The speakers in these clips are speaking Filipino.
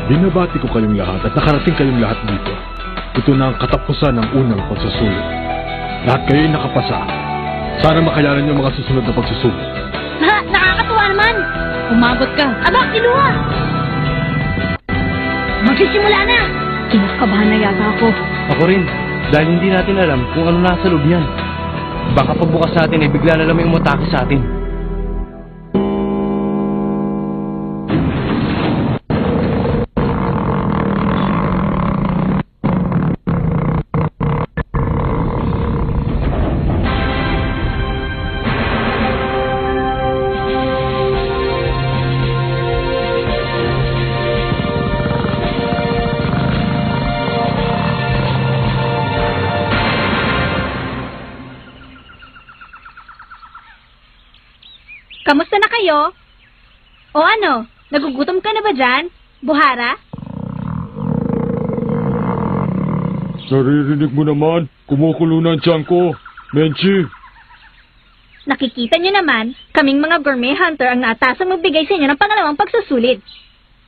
Binabati ko kayong lahat at nakarating kayong lahat dito. Ito na ang katapusan ng unang pagsusulit. Lahat kayo ay nakapasa. Sana makayanan niyo ang mga susunod na pagsusulit. Nakakatuwa naman! Umabot ka. Aba, kiluha! Magsisimula na! Kinakabahan na yata ako. Ako rin, dahil hindi natin alam kung ano nasa loob yan. Baka pagbukas natin ay bigla na lang may umatake sa atin. Kamusta na kayo? O ano, nagugutom ka na ba dyan? Buhara? Naririnig mo naman, kumukulo na ang tiyan ko. Menchi. Nakikita nyo naman, kaming mga gourmet hunter ang naatasang magbigay sa inyo ng pangalawang pagsusulit.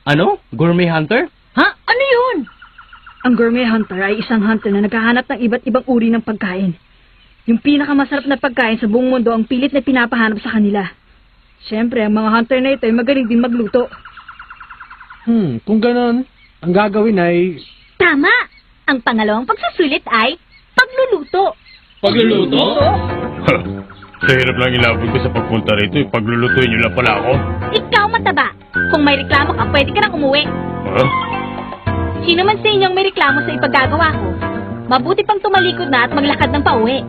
Ano? Gourmet hunter? Ha? Ano yun? Ang gourmet hunter ay isang hunter na naghahanap ng iba't ibang uri ng pagkain. Yung pinakamasarap na pagkain sa buong mundo ang pilit na pinapahanap sa kanila. Siyempre, ang mga hunter na ito ay magaling din magluto. Kung ganon, ang gagawin ay... Tama! Ang pangalawang pagsusulit ay pagluluto. Pagluluto? Sa hirap lang ilabot ko sa pagpunta rito, paglulutuin niyo lang pala ako. Ikaw mataba. Kung may reklamo ka, pwede ka nang umuwi. Ha? Sino man sa inyong may reklamo sa ipagagawa ko, mabuti pang tumalikod na at maglakad ng pauwi.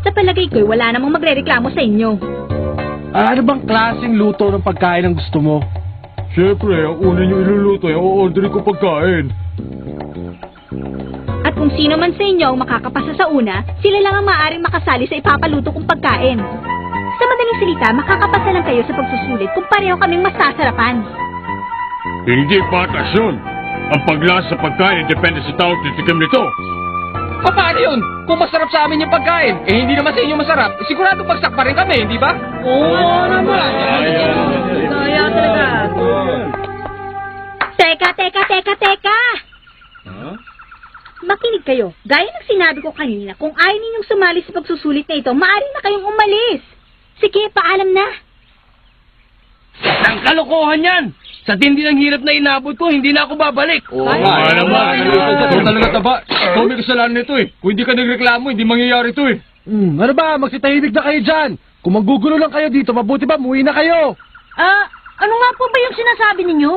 Sa palagay ko'y wala namang magrereklamo sa inyo. Ano bang klaseng luto ng pagkain ang gusto mo? Siyempre, ang una niyo iluluto ay o-orderin ko pagkain. At kung sino man sa inyo ang makakapasa sa una, sila lang ang maaaring makasali sa ipapaluto kong pagkain. Sa madaling salita, makakapasa lang kayo sa pagsusulit kung pareho kaming masasarapan. Hindi patas yun. Ang paglasa sa pagkain depende sa taong titikim nito. Paano yun? Kung masarap sa amin yung pagkain, eh hindi naman sa inyo masarap, sigurado bagsak pa rin kami, hindi ba? Oo naman! Kaya talaga. Teka! Huh? Makinig kayo. Gaya ng sinabi ko kanina, kung ayaw ninyong sumali sa pagsusulit na ito, maaari na kayong umalis. Sige, paalam na. Ang kalokohan yan! Sa tindi ng hirap na inabot ko, hindi na ako babalik. Oo nga naman. Ito talaga taba. Ikaw may kasalanan nito eh. Kung hindi ka nagreklamo, hindi mangyayari ito eh. Ano ba? Magsitahimik na kayo dyan. Kung maggugulo lang kayo dito, mabuti ba muwi na kayo? Ano nga po ba yung sinasabi ninyo?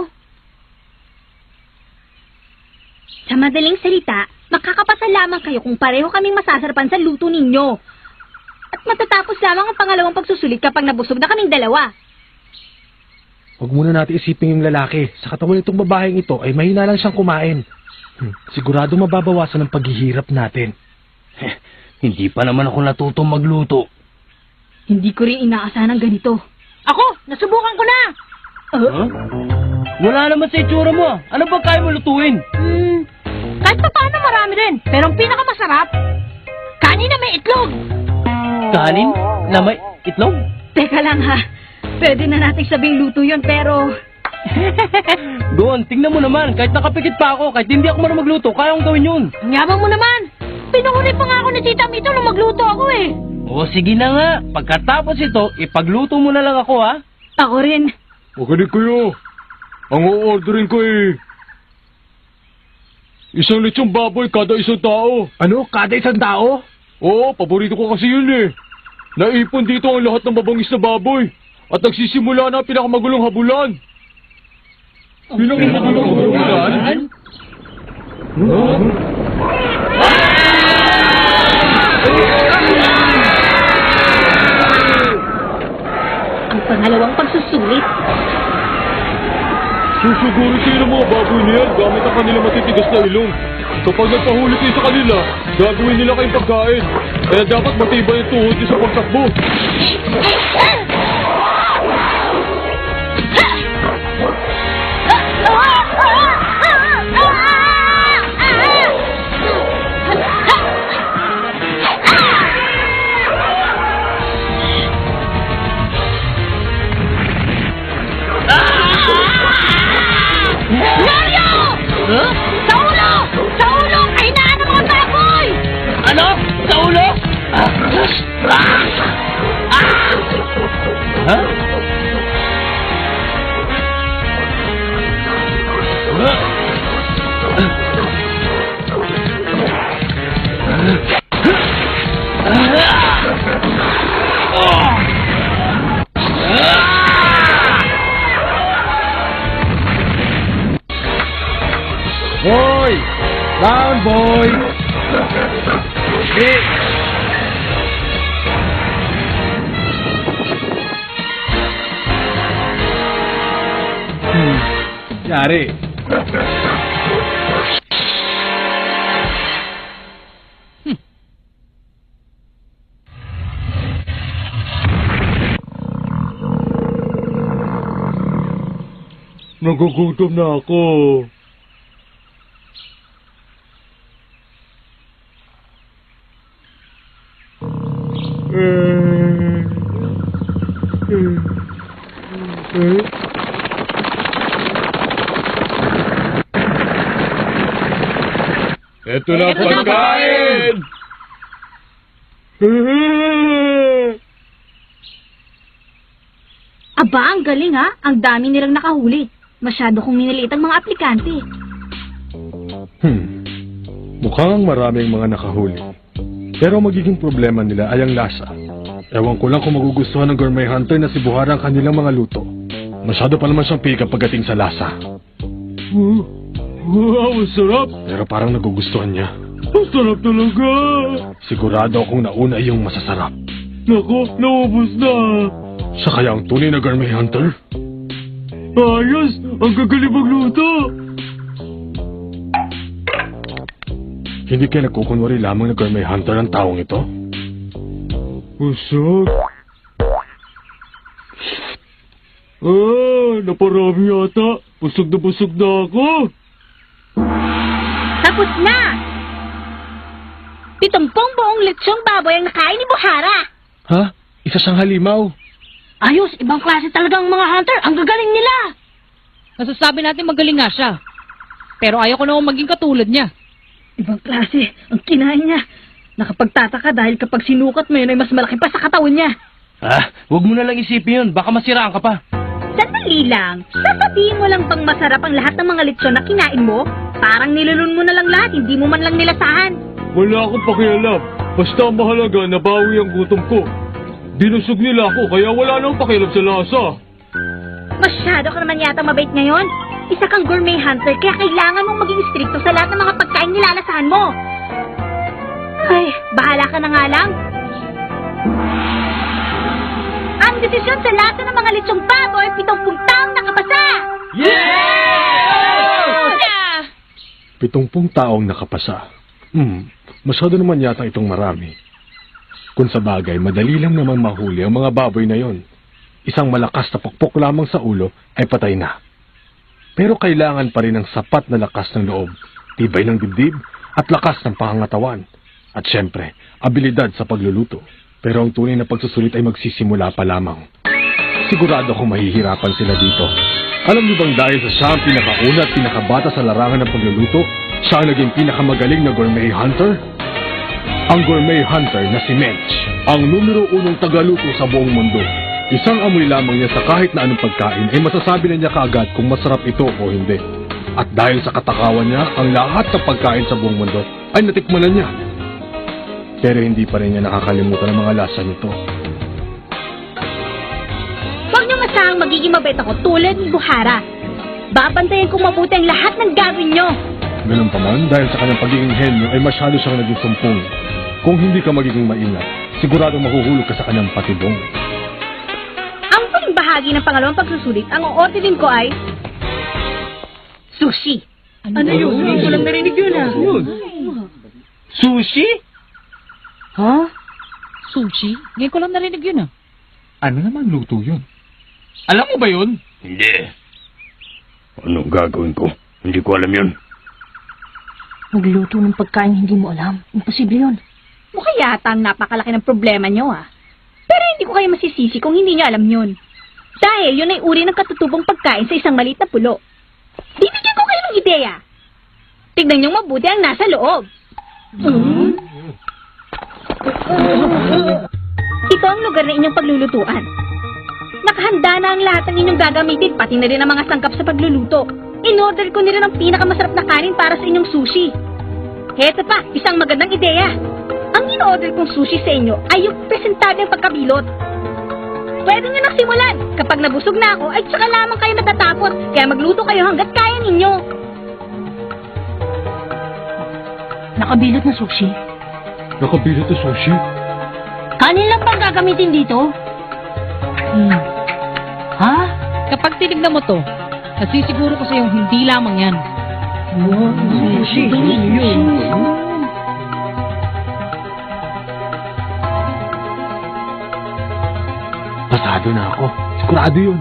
Sa madaling salita, makakapasa lamang kayo kung pareho kaming masasarapan sa luto ninyo. At matatapos lamang ang pangalawang pagsusulit kapag nabusog na kaming dalawa. Huwag muna natin isipin yung lalaki. Sa katawan nitong babaeng ito ay mahina lang siyang kumain. Sigurado mababawasan ang paghihirap natin. Hindi pa naman ako natutong magluto. Hindi ko rin inaasahan ng ganito. Ako! Nasubukan ko na! Huh? Wala naman sa itsura mo. Ano ba kaya mo lutuin? Kahit pa paano marami rin. Pero ang pinakamasarap, kanin na may itlog. Kanin? Na may itlog? Teka lang ha. Pwede na nating sabing luto yun, pero... Doon, tingnan mo naman. Kahit nakapikit pa ako, kahit hindi ako marunong magluto, kaya kong gawin yun. Ang yabang mo naman. Pinuhuli pa nga ako ni Tita Mito nung magluto ako eh. O sige na nga. Pagkatapos ito, ipagluto mo na lang ako ha. Ako rin. Makinig kayo. Ang o-orderin ko eh. Isang lechong baboy kada isang tao. Ano? Kada isang tao? Oo, paborito ko kasi yun eh. Naipon dito ang lahat ng mabangis na baboy. At nagsisimula na ang pinakamagulong habulan. Pinakamagulong habulan? Ang pangalawang pagsusulit. Susugurin kayo ng mga baboy na yan gamit ang kanilang matitigas na ilong. Kapag nagpahuli kayo sa kanila, gagawin nila kayong pagkain. Kaya dapat matibay ang tuhod niyo sa pagtakbo. Ha? Boy! Down, boy! Hey! Yari. Nagugutom na ako. Ito na pagkain! Aba, ang galing ha. Ang dami nilang nakahuli. Masyado kong miniliit ang mga aplikante. Mukhang maraming mga nakahuli. Pero magiging problema nila ay ang lasa. Ewan ko lang kung magugustuhan ng gourmet hunter na si Buhara ang kanilang mga luto. Masyado pa naman siyang pika pagdating sa lasa. Wow, sarap! Pero parang nagugustuhan niya. Ang sarap talaga! Sigurado akong nauna yung masasarap. Naku, naubos na! Siya kaya ang tunay na gourmet hunter? Ayos! Ang gagaling magluto! Hindi kayo nagkukunwari lamang na gourmet hunter ang taong ito? Busog! Naparami yata! Busog na ako! Tapos na! 70 buong litsyong baboy ang nakain ni Buhara. Ha? Isa siyang halimaw. Ayos, ibang klase talagang mga hunter. Ang gagaling nila. Nasasabi natin magaling nga siya. Pero ayaw ko na maging katulad niya. Ibang klase. Ang kinain niya. Nakapagtataka dahil kapag sinukat mo yun ay mas malaki pa sa katawan niya. Huwag mo na lang isipin yun. Baka masiraan ka pa. Sandali lang. Sasabihin mo lang bang masarap ang lahat ng mga litsyon na kinain mo? Parang nilulun mo na lang lahat, hindi mo man lang nilasahan. Wala akong pakialam. Basta ang mahalaga, nabawi ang gutom ko. Binusog nila ako, kaya wala nang pakialam sa lasa. Masyado ka naman yata mabait ngayon. Isa kang gourmet hunter, kaya kailangan mong maging stricto sa lahat ng mga pagkain nilalasahan mo. Ay, bahala ka na nga lang. Ang desisyon sa lasa ng mga litsyong baboy, 70 taong nakapasa! Yeah! 70 taong nakapasa. Masyado naman yata itong marami. Kung sa bagay, madali lang naman mahuli ang mga baboy na yon. Isang malakas na pukpok lamang sa ulo ay patay na. Pero kailangan pa rin ng sapat na lakas ng loob, tibay ng dibdib at lakas ng pangangatawan. At syempre, abilidad sa pagluluto. Pero ang tunay na pagsusulit ay magsisimula pa lamang. Sigurado akong mahihirapan sila dito. Alam niyo bang dahil sa siya ang pinakauna at pinakabata sa larangan ng pagluluto, siya ang naging pinakamagaling na gourmet hunter? Ang gourmet hunter na si Mench, ang numero 1 tagaluto sa buong mundo. Isang amoy lamang niya sa kahit na anong pagkain ay masasabi na niya kaagad kung masarap ito o hindi. At dahil sa katakawan niya, ang lahat ng pagkain sa buong mundo ay natikman na niya. Pero hindi pa rin niya nakakalimutan ang mga lasa nito. Huwag niyo masahang magiging mabait ako tulad ni Buhara. Babantayan kong mabuti ang lahat ng gagawin niyo. Ganun pa man, dahil sa kanyang pagiging henyo ay masyado siyang naging sumpong. Kung hindi ka magiging maingat, siguradong mahuhulog ka sa kanyang patibong. Ang huling bahagi ng pangalawang pagsusulit, ang o-orderin ko ay sushi. Ano yun? Hindi ko lang narinig yun ah. Sushi? Ha? Sushi? Ngayon ko lang narinig yun ah. Ano naman luto yun? Alam mo ba yun? Hindi. Anong gagawin ko? Hindi ko alam yun. Magluto ng pagkain hindi mo alam. Imposible yun. Mukha yata ang napakalaki ng problema niyo ah. Pero hindi ko kayo masisisi kung hindi niyo alam yun. Dahil yun ay uri ng katutubong pagkain sa isang maliit na pulo. Bibigyan ko kayo ng ideya. Tignan niyong mabuti ang nasa loob. lugar na inyong paglulutuan. Nakahanda na ang lahat ng inyong gagamitin, pati na rin ang mga sangkap sa pagluluto. In-order ko na rin ang pinakamasarap na kanin para sa inyong sushi. Heto pa, isang magandang ideya. Ang in-order kong sushi sa inyo ay yung presentableng pagkabilot. Pwede nyo nang simulan. Kapag nabusog na ako, ay tsaka lamang kayo matatapos. Kaya magluto kayo hanggat kaya ninyo. Nakabilot na sushi. Nakabilot na sushi? Kanin lang bang gagamitin dito? Ha? Kapag tinignan mo to, nasisiguro ko sa'yo hindi lamang yan. Sushi. Pasado na ako. Sigurado yun.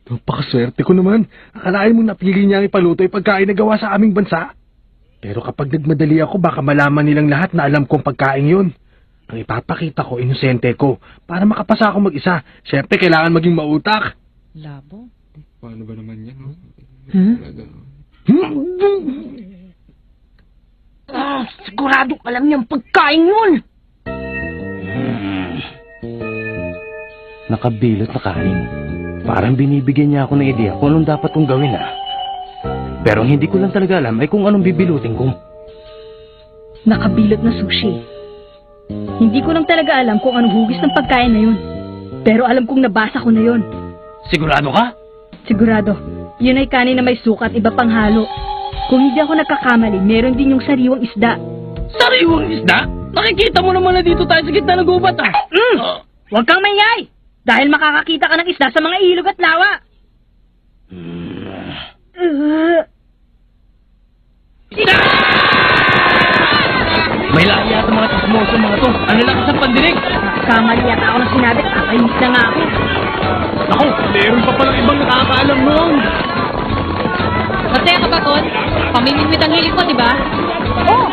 Napakaswerte ko naman. Akalain mo napili niya ang ipaluto ay pagkain na gawa sa aming bansa. Pero kapag nagmadali ako, baka malaman nilang lahat na alam kong pagkain yun. Ang ipapakita ko, inosente ko. Para makapasa ako mag-isa. Siyempre, kailangan maging mautak. Labo? Paano ba naman yan, no? Sigurado alam niyang pagkain yun. Nakabilot na kanin. Parang binibigyan niya ako ng ideya kung anong dapat kong gawin, Pero ang hindi ko lang talaga alam ay kung anong bibilutin ko. Nakabilot na sushi. Hindi ko lang talaga alam kung anong hugis ng pagkain na yun. Pero alam kong nabasa ko na yun. Sigurado ka? Sigurado. Yun ay kanin na may suka at iba pang halo. Kung hindi ako nagkakamali, meron din yung sariwang isda. Sariwang isda? Nakikita mo naman na dito tayo sa gitna ng gubat, Huwag kang mayay! Dahil makakakita ka ng isda sa mga ilog at lawa. May lahi yata mga tasmoso mga to. Ano lang sa pandinig? Kamali yata ako ng sinabi, kakainis na nga ako. Ako, meron pa palang ibang nakakaalam nun. Masaya ka ba, Ton? Pamimimit ang hilig mo, di ba? Oh!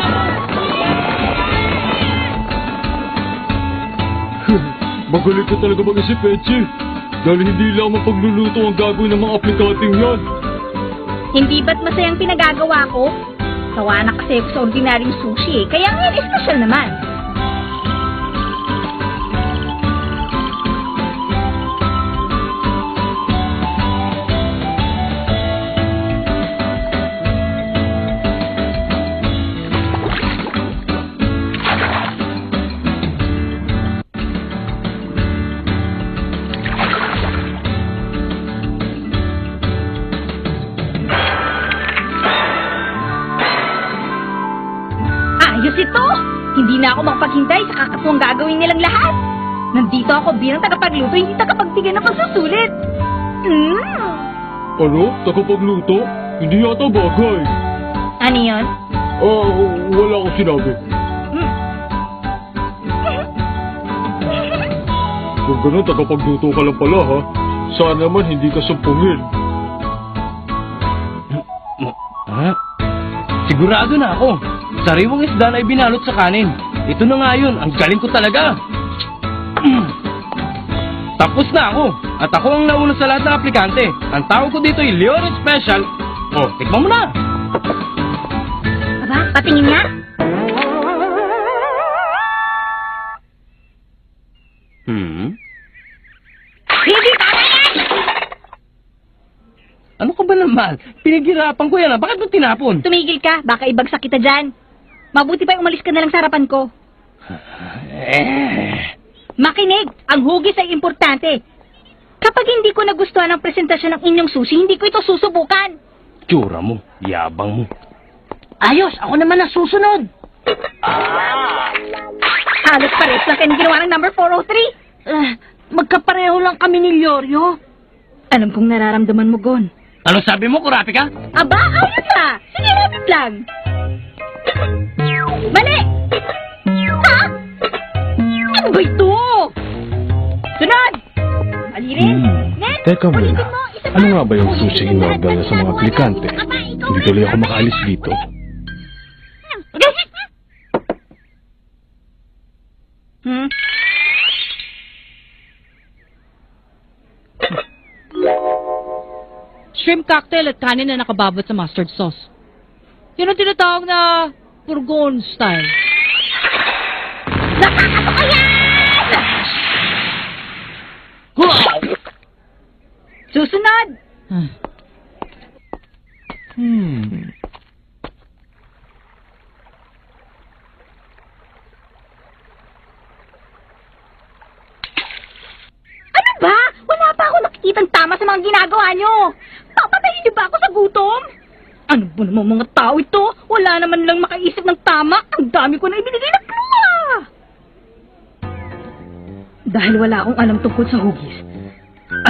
Magaling ka talaga mag-isip, Echi. Dahil hindi lang pagluluto ang gagawin ng mga aplikating yan. Hindi ba't masayang pinagagawa ko? Sawa na kasi ako sa ordinaryong sushi eh. Kaya ngayon, espesyal naman. Ayos ito! Hindi na ako makapaghintay sa kakatuwang gagawin nilang lahat. Nandito ako bilang tagapagluto, hindi tagapagbigay ng pagsusulit. Ano? Tagapagluto? Hindi yata bagay. Ano yun? Wala akong sinabi. Kung ganun, tagapagluto ka lang pala, ha? Sana naman hindi ka sumpungin. Sigurado na ako. Sariwang isda na ibinalot sa kanin. Ito na nga yun. Ang galing ko talaga. Tapos na ako. At ako ang nauna sa lahat ng aplikante. Ang tawag ko dito ay Leon Special. Oh, tikman mo na. Aba, patingin nga. Hindi tama yan! Ano ka ba naman? Pinaghirapan ko yan. Bakit mo tinapon? Tumigil ka, baka ibagsak kita dyan. Mabuti pa umalis ka na lang sa harapan ko. Makinig, ang hugis ay importante. Kapag hindi ko nagustuhan ang presentasyon ng inyong sushi, hindi ko ito susubukan. Tsura mo. Yabang mo. Ayos, ako naman ang susunod. Halos pares lang kayo ginawa ng number 403. Magkapareho lang kami ni Lyorio. Alam kong nararamdaman mo, Gon. Ano sabi mo, Kurapi ka? Aba, ayos ah! Sige, lapit lang. Mali! Ha? Ano ba ito? Sunod! Mali rin. Next, Teka ulitin muna. mo, isa pa. Ano nga ba yung sushi in-order niya sa mga aplikante? Hindi tuloy ako makaalis dito. shrimp cocktail at kanin na nakababot sa mustard sauce. Yun ang tinatawag na Purgon style. Susunod! Ah. Ano ba? Wala pa ako nakikitang tama sa mga ginagawa nyo. Papatayin niyo ba ako sa gutom? Ano ba naman mga tao ito? Wala naman lang makaisip ng tama. Ang dami ko na ibinigay na clue. Dahil wala akong alam tungkol sa hugis,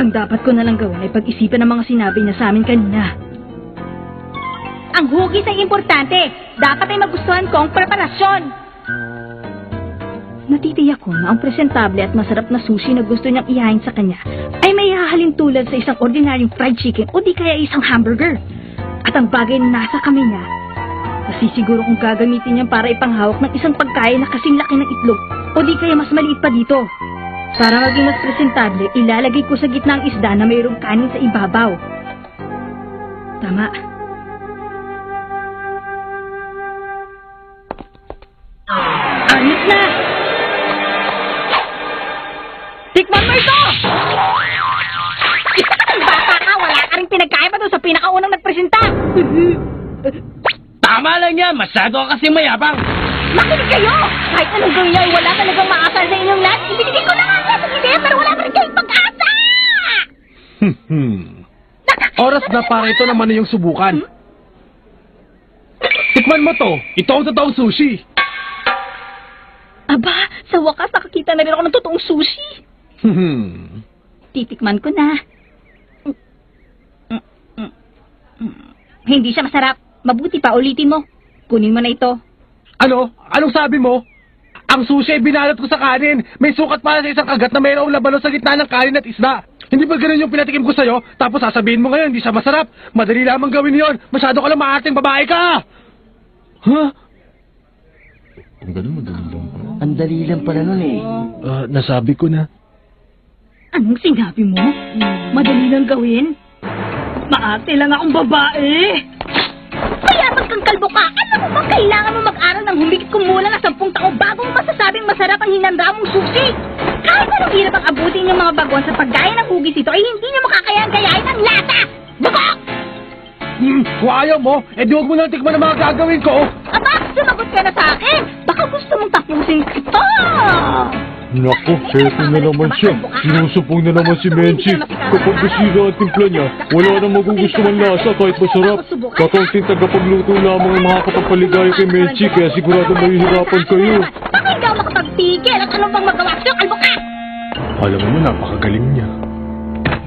ang dapat ko na lang gawin ay pag-isipan ng mga sinabi niya sa amin kanina. Ang hugis ay importante. Dapat ay magustuhan ko ang preparasyon. Natitiyak ko na ang presentable at masarap na sushi na gusto niyang ihain sa kanya ay may hahalin tulad sa isang ordinaryong fried chicken o di kaya isang hamburger. At ang bagay na nasa kamay niya, nasisiguro kung gagamitin niya para ipanghawak ng isang pagkain na kasing laki ng itlog o di kaya mas maliit pa dito. Para maging mas presentable, ilalagay ko sa gitna ang isda na mayroong kanin sa ibabaw. Tama. Ayos na! Tikman mo ito! Isa ka ng bata ka! Wala ka rin pinagkain pa doon sa pinakaunang nagpresenta! Tama lang yan! Masyado ka kasi mayabang! Makinig kayo! Kahit anong gawin niya ay wala talagang maasal sa inyong lahat. Ibinigay ko na nga sa ideya pero wala pa rin kayong pag-asa! Oras na para ito naman na yung subukan. Tikman mo to. Ito ang totoong sushi. Aba, sa wakas nakakita na rin ako ng totoong sushi. Titikman ko na. Hindi siya masarap. Mabuti pa, ulitin mo. Kunin mo na ito. Ano? Anong sabi mo? Ang sushi ay binalot ko sa kanin. May sukat para sa isang kagat na mayroong labanon sa gitna ng kanin at isda. Hindi ba ganun yung pinatikim ko sa'yo? Tapos sasabihin mo ngayon, hindi siya masarap. Madali lamang gawin yon. Masyado ka lang maarting babae ka! Huh? Kung ganun, madali lang pala. Ang dali lang pala nun eh. Nasabi ko na. Anong sinabi mo? Madali lang gawin? Maarte lang akong babae. Kaya magkangkalbo ka. Alam mo bang kailangan mo mag-aral ng humigit kumulang na 10 taon bago mo masasabing masarap ang hinanda mong sushi? Kahit anong hirap ang abutin yung mga bagon sa paggaya ng hugis ito ay hindi niyo makakayan-gayain ang lasa! Bukok! Kung ayaw mo, di huwag mo nang tikman ang mga gagawin ko. Aba, sumagot ka na sa akin! Baka gusto mong tapusin ito! Naku, seto na naman siya. Sinusupong na naman si Menchi. Kapag nasira ang timpla niya, wala nang magugustuhan lasa kahit masarap. Kakaunting tagapagluto lamang ang makakapagpaligaya kay Menchi, kaya sigurado mahihirapan kayo. Baka hindi ako makapagpigil at anong pang magawa sa'yo, kalbo ka! Alam mo, napakagaling niya.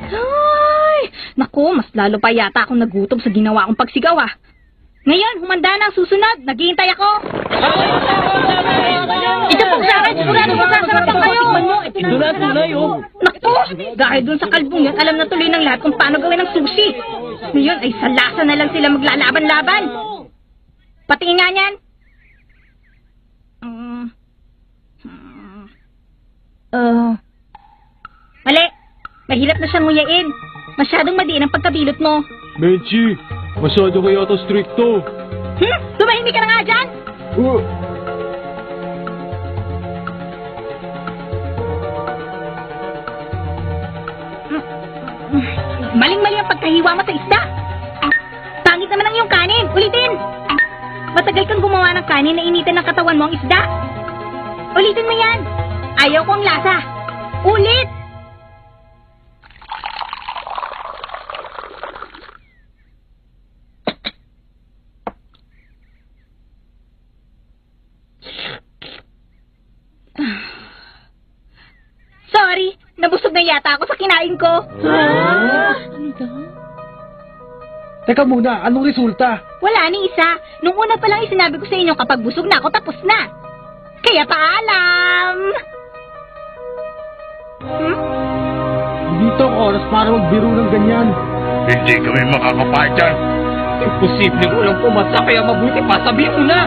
Ay! Naku, mas lalo pa yata akong nagutom sa ginawa kong pagsigaw ah. Ngayon, humanda na ang susunod. Naghihintay ako. Ito po sa akin, sigurado masasarap pa kayo. Ito na tunay, oh. Naku, dahil dun sa kalbong yan, alam na tuloy ng lahat kung paano gawin ang sushi. Ngayon ay sa lasa na lang sila maglalaban-laban. Patingin nga niyan. Mali. Mahirap na siyang nguyain. Masyadong madiin ang pagkabilot mo. Menchi, masyado ka yata stricto. Tumahimik ka na nga dyan! Maling-mali ang pagkahiwa mo sa isda. Pangit naman ang iyong kanin. Ulitin! Matagal kang gumawa ng kanin na initin ng katawan mo ang isda. Ulitin mo yan. Ayaw ko ang lasa. Ulit! Sorry, nabusog na yata ako sa kinain ko. Teka muna, anong resulta? Wala ni isa. Nung una pa lang sinabi ko sa inyo kapag busog na ako, tapos na. Kaya paalam! Hindi ito ang oras para magbiro ng ganyan. Hindi kami makakapahit dyan. Imposible ko lang pumasa kaya mabuti pa sabihin mo na.